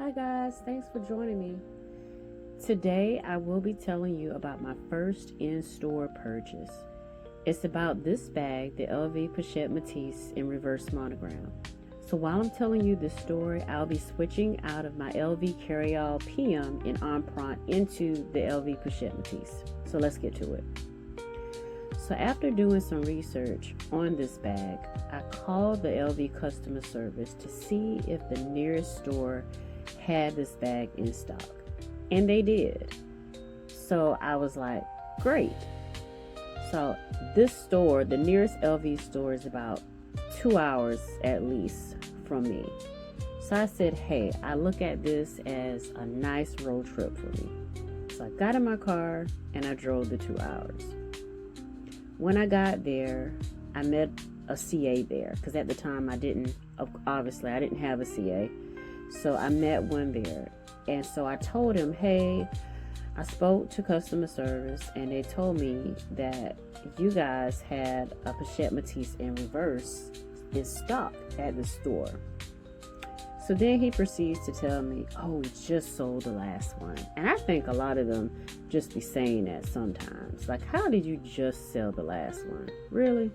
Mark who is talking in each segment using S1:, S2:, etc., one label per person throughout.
S1: Hi guys, thanks for joining me. Today I will be telling you about my first in-store purchase. It's about this bag, the LV Pochette Matisse in reverse monogram. So while I'm telling you this story, I'll be switching out of my LV Carryall PM in Empreinte into the LV Pochette Matisse. So let's get to it. So after doing some research on this bag, I called the LV customer service to see if the nearest store had this bag in stock, and they did. So I was like, great. So this store, the nearest LV store, is about 2 hours at least from me. So I said, hey, I look at this as a nice road trip for me. So I got in my car and I drove the 2 hours. When I got there, I met a CA there, because at the time I didn't have a CA. So I met one there, and so I told him, hey, I spoke to customer service and they told me that you guys had a Pochette Matisse in reverse in stock at the store. So then he proceeds to tell me, oh, we just sold the last one. And I think a lot of them just be saying that sometimes. Like, how did you just sell the last one? Really?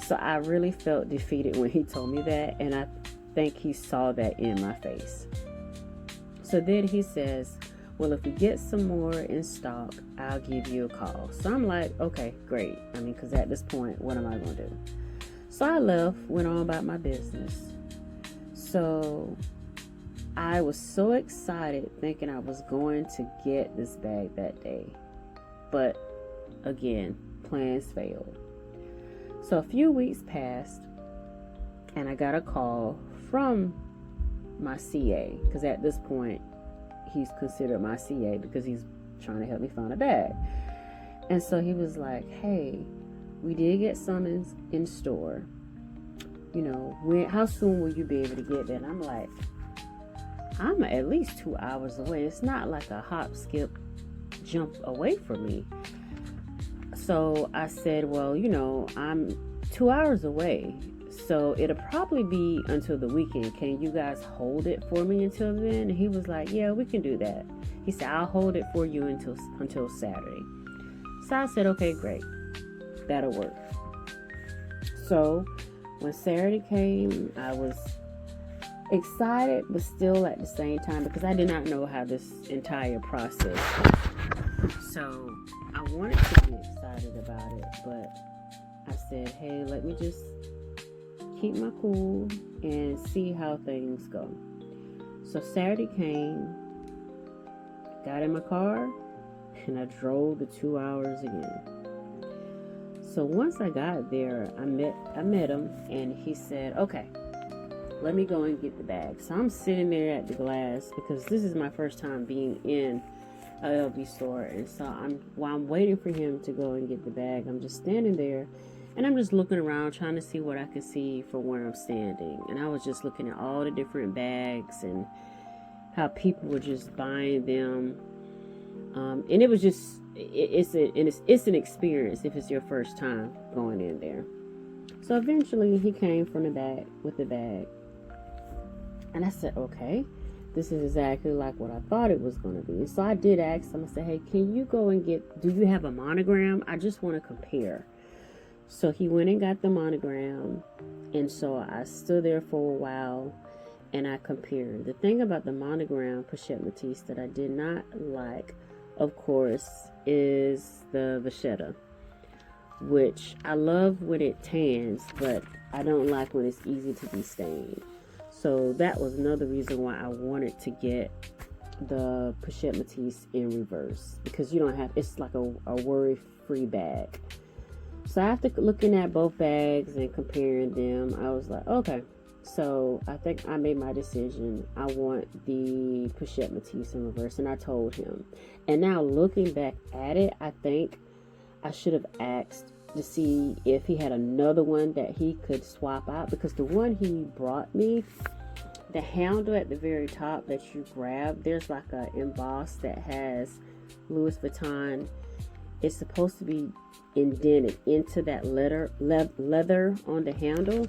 S1: So I really felt defeated when he told me that, and I think he saw that in my face. So then he says, well, if we get some more in stock, I'll give you a call. So I'm like, okay, great. I mean, because at this point, what am I going to do? So I left, went on about my business. So I was so excited thinking I was going to get this bag that day. But again, plans failed. So a few weeks passed and I got a call from my CA, because at this point he's considered my CA because he's trying to help me find a bag. And so he was like, hey, we did get some in store. You know, how soon will you be able to get that? And I'm like, I'm at least 2 hours away. It's not like a hop, skip, jump away from me. So I said, well, you know, I'm 2 hours away. So it'll probably be until the weekend. Can you guys hold it for me until then? And he was like, yeah, we can do that. He said, I'll hold it for you until Saturday. So I said, okay, great. That'll work. So when Saturday came, I was excited, but still at the same time, because I did not know how this entire process worked. So I wanted to be excited about it, but I said, hey, let me just keep my cool and see how things go. So Saturday came, got in my car, and I drove the 2 hours again. So once I got there, I met him, and he said, okay, let me go and get the bag. So I'm sitting there at the glass, because this is my first time being in a LV store. And so while I'm waiting for him to go and get the bag, I'm just standing there, and I'm just looking around, trying to see what I can see from where I'm standing. And I was just looking at all the different bags and how people were just buying them. And it was just, it's an experience if it's your first time going in there. So eventually he came from the back with the bag. And I said, okay, this is exactly like what I thought it was going to be. So I did ask him, I said, hey, can you go and do you have a monogram? I just want to compare. So he went and got the monogram. And so I stood there for a while and I compared. The thing about the monogram Pochette Matisse that I did not like, of course, is the vachetta, which I love when it tans, but I don't like when it's easy to be stained. So that was another reason why I wanted to get the Pochette Matisse in reverse, because you don't have, it's like a worry-free bag. So after looking at both bags and comparing them, I was like, okay. So I think I made my decision. I want the Pochette Matisse in reverse, and I told him. And now looking back at it, I think I should have asked to see if he had another one that he could swap out, because the one he brought me, the handle at the very top that you grab, there's like a emboss that has Louis Vuitton. It's supposed to be indented into that leather on the handle.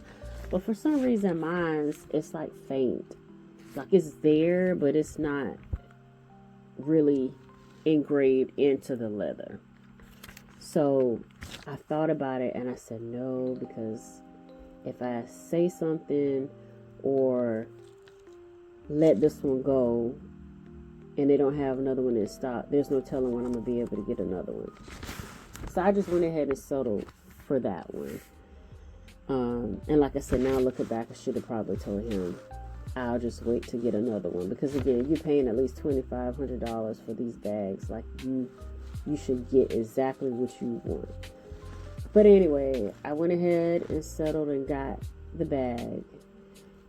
S1: But for some reason, mine's, it's like faint. Like, it's there, but it's not really engraved into the leather. So I thought about it and I said no, because if I say something or let this one go and they don't have another one in stock, there's no telling when I'm gonna be able to get another one. So I just went ahead and settled for that one. And like I said, now looking back, I should have probably told him I'll just wait to get another one, because again, you're paying at least $2,500 for these bags. Like, you should get exactly what you want. But anyway, I went ahead and settled and got the bag.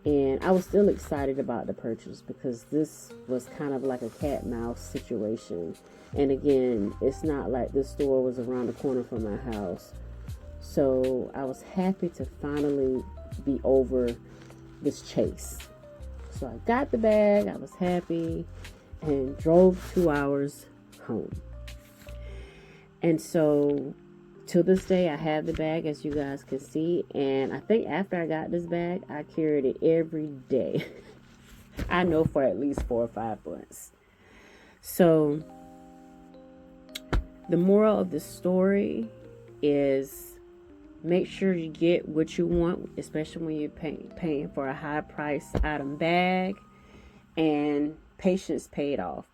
S1: And I was still excited about the purchase, because this was kind of like a cat and mouse situation. And again, it's not like this store was around the corner from my house. So I was happy to finally be over this chase. So I got the bag, I was happy, and drove 2 hours home. And so to this day, I have the bag, as you guys can see. And I think after I got this bag, I carried it every day. I know for at least 4 or 5 months. So the moral of the story is, make sure you get what you want, especially when you're paying for a high price item bag. And patience paid off.